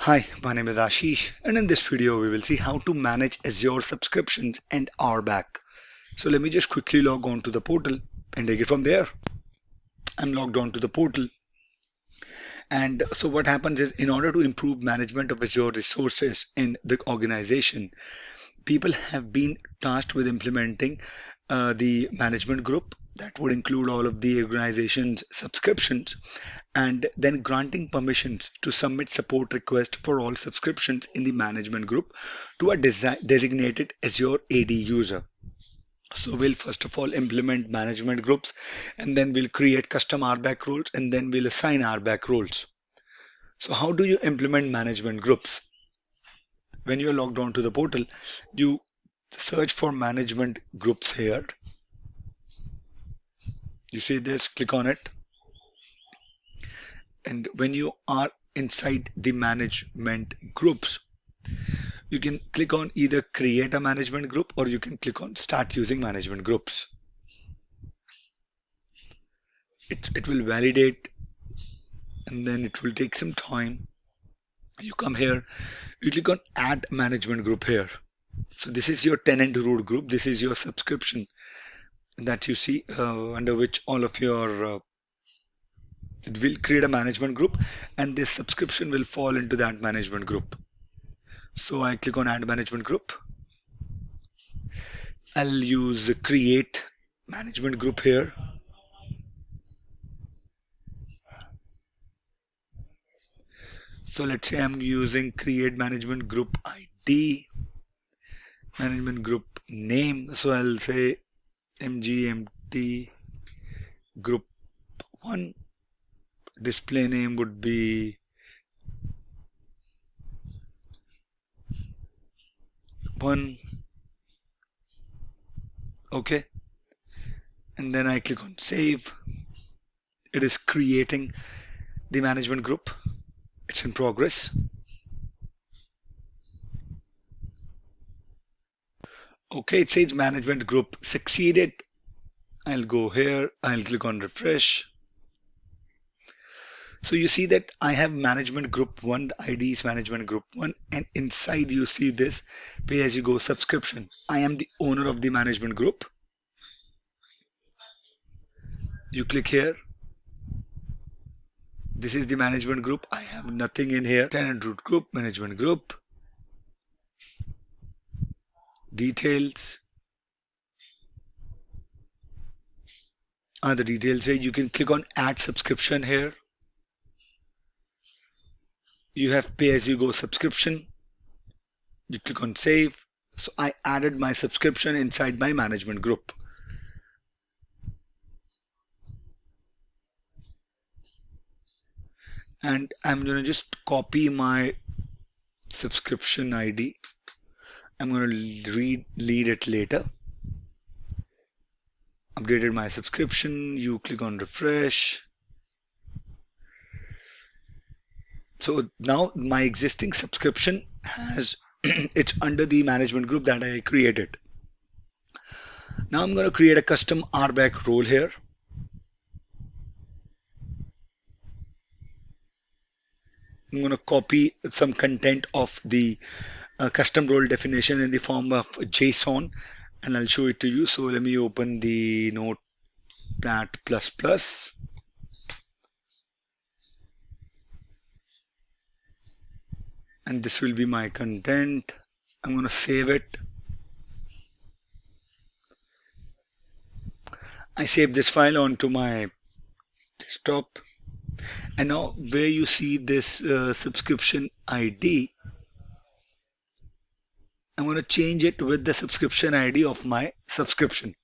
Hi, my name is Ashish, and in this video we will see how to manage Azure subscriptions and RBAC. So let me just quickly log on to the portal and take it from there. I'm logged on to the portal, and so what happens is, in order to improve management of Azure resources in the organization, people have been tasked with implementing the management group that would include all of the organization's subscriptions and then granting permissions to submit support requests for all subscriptions in the management group to a designated Azure AD user. So we'll first of all implement management groups, and then we'll create custom RBAC roles, and then we'll assign RBAC roles. So how do you implement management groups? When you're logged on to the portal, you search for management groups here. You see this, click on it. And when you are inside the management groups, you can click on either create a management group or you can click on start using management groups. It will validate and then it will take some time. You come here, you click on add management group here. So this is your tenant root group. This is your subscription that you see under which all of your it will create a management group, and this subscription will fall into that management group. So I click on add management group. I'll use create management group here. So let's say I'm using create management group ID, management group name. So I'll say MGMT group 1. Display name would be one. Okay. And then I click on save. It is creating the management group. It's in progress. Okay, it says management group succeeded. I'll go here. I'll click on refresh. So you see that I have management group 1, the ID is management group 1, and inside you see this pay as you go subscription. I am the owner of the management group. You click here. This is the management group. I have nothing in here. Tenant root group, management group, details. The details here. You can click on add subscription here. You have pay as you go subscription. You click on save. So I added my subscription inside my management group. And I'm going to just copy my subscription ID. I'm going to read it later. Updated my subscription. You click on refresh. So now my existing subscription has it's under the management group that I created. Now I'm going to create a custom RBAC role here. I'm going to copy some content of the custom role definition in the form of JSON, and I'll show it to you. So let me open the Notepad++. And this will be my content. I'm going to save it. I save this file onto my desktop. And now where you see this subscription ID, I'm going to change it with the subscription ID of my subscription.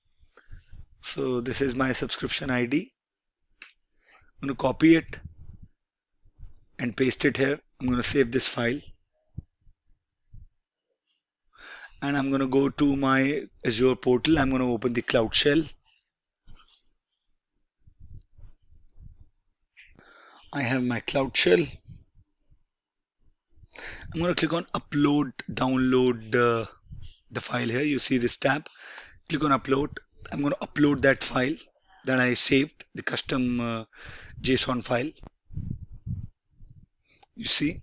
So this is my subscription ID. I'm going to copy it and paste it here. I'm going to save this file. And I'm going to go to my Azure portal. I'm going to open the Cloud Shell. I have my Cloud Shell. I'm going to click on upload, download the file here. You see this tab. Click on upload. I'm going to upload that file that I saved, the custom JSON file. You see,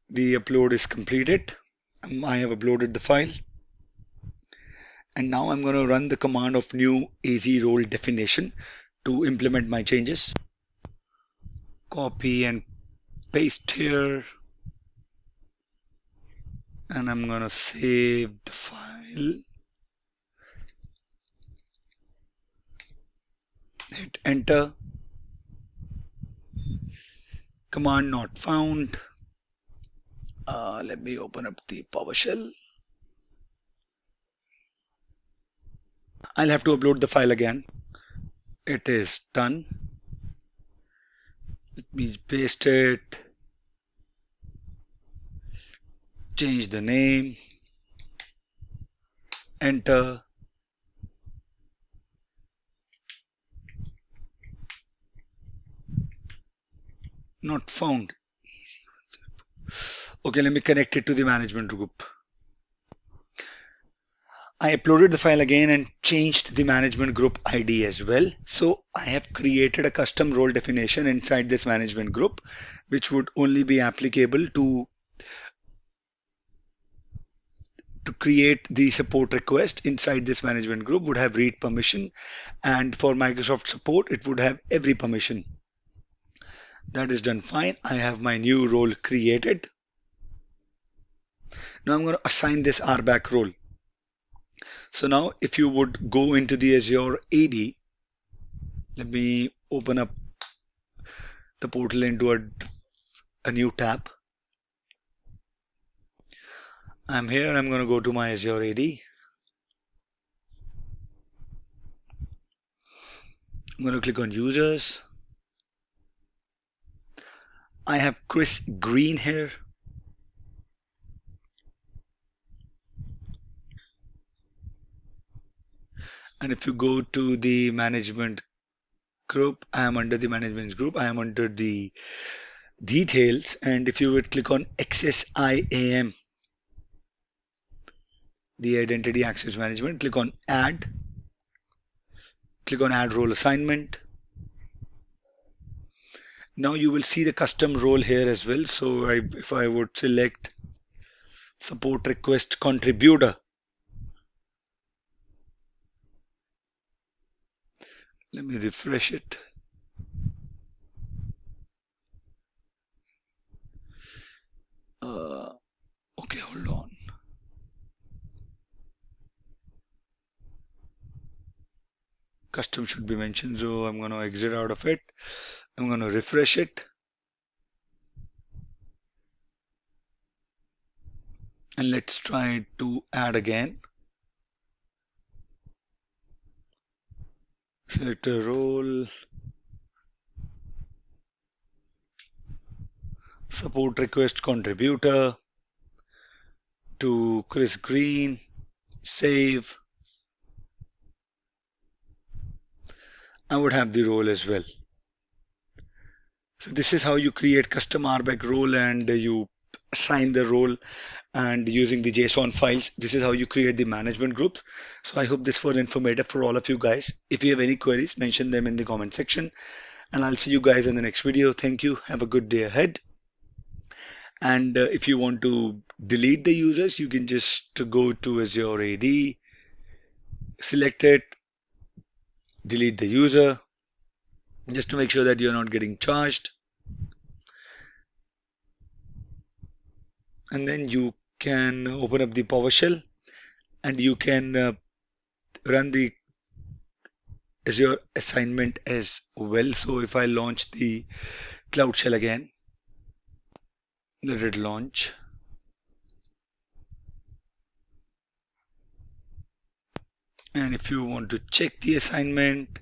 The upload is completed. I have uploaded the file. And now I'm going to run the command of new AZ role definition to implement my changes. Copy and paste here. And I'm going to save the file. Hit enter. Command not found. Let me open up the PowerShell. I'll have to upload the file again. It is done. Let me paste it. Change the name. Enter. Not found. Okay, let me connect it to the management group. I uploaded the file again and changed the management group ID as well. So I have created a custom role definition inside this management group, which would only be applicable to create the support request inside this management group would have read permission, and for Microsoft support, it would have every permission. That is done fine. I have my new role created. Now I'm going to assign this RBAC role. So now if you would go into the Azure AD, let me open up the portal into a new tab. I'm here and I'm going to go to my Azure AD. I'm going to click on users. I have Chris Green here. And if you go to the management group, I am under the management group. I am under the details. And if you would click on access IAM, the identity access management, click on add. Click on add role assignment. Now you will see the custom role here as well. So if I would select support request contributor, let me refresh it. Okay, hold on. Custom should be mentioned, so I'm going to exit out of it. I'm going to refresh it. And let's try to add again. Select a role. Support request contributor to Chris Green. Save. I would have the role as well. So this is how you create custom RBAC role and you assign the role, and using the JSON files, this is how you create the management groups. So I hope this was informative for all of you guys. If you have any queries, mention them in the comment section, and I'll see you guys in the next video. Thank you. Have a good day ahead. And if you want to delete the users, you can just go to Azure AD, select it, delete the user, just to make sure that you're not getting charged. And then you can open up the PowerShell and you can run the Azure assignment as well. So if I launch the Cloud Shell again, let it launch. And if you want to check the assignment,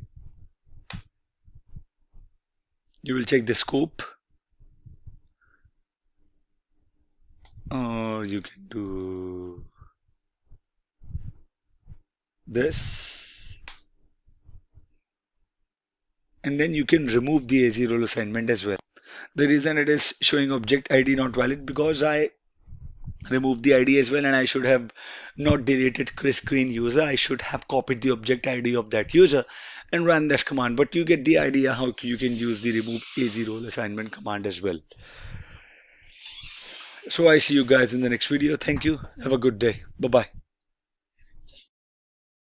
you will check the scope, or you can do this, and then you can remove the AZ role assignment as well. The reason it is showing object ID not valid because I removed the ID as well, and I should have not deleted Chris Green user. I should have copied the object ID of that user and run this command. But you get the idea how you can use the remove AZ role assignment command as well. So I see you guys in the next video. Thank you. Have a good day. Bye bye.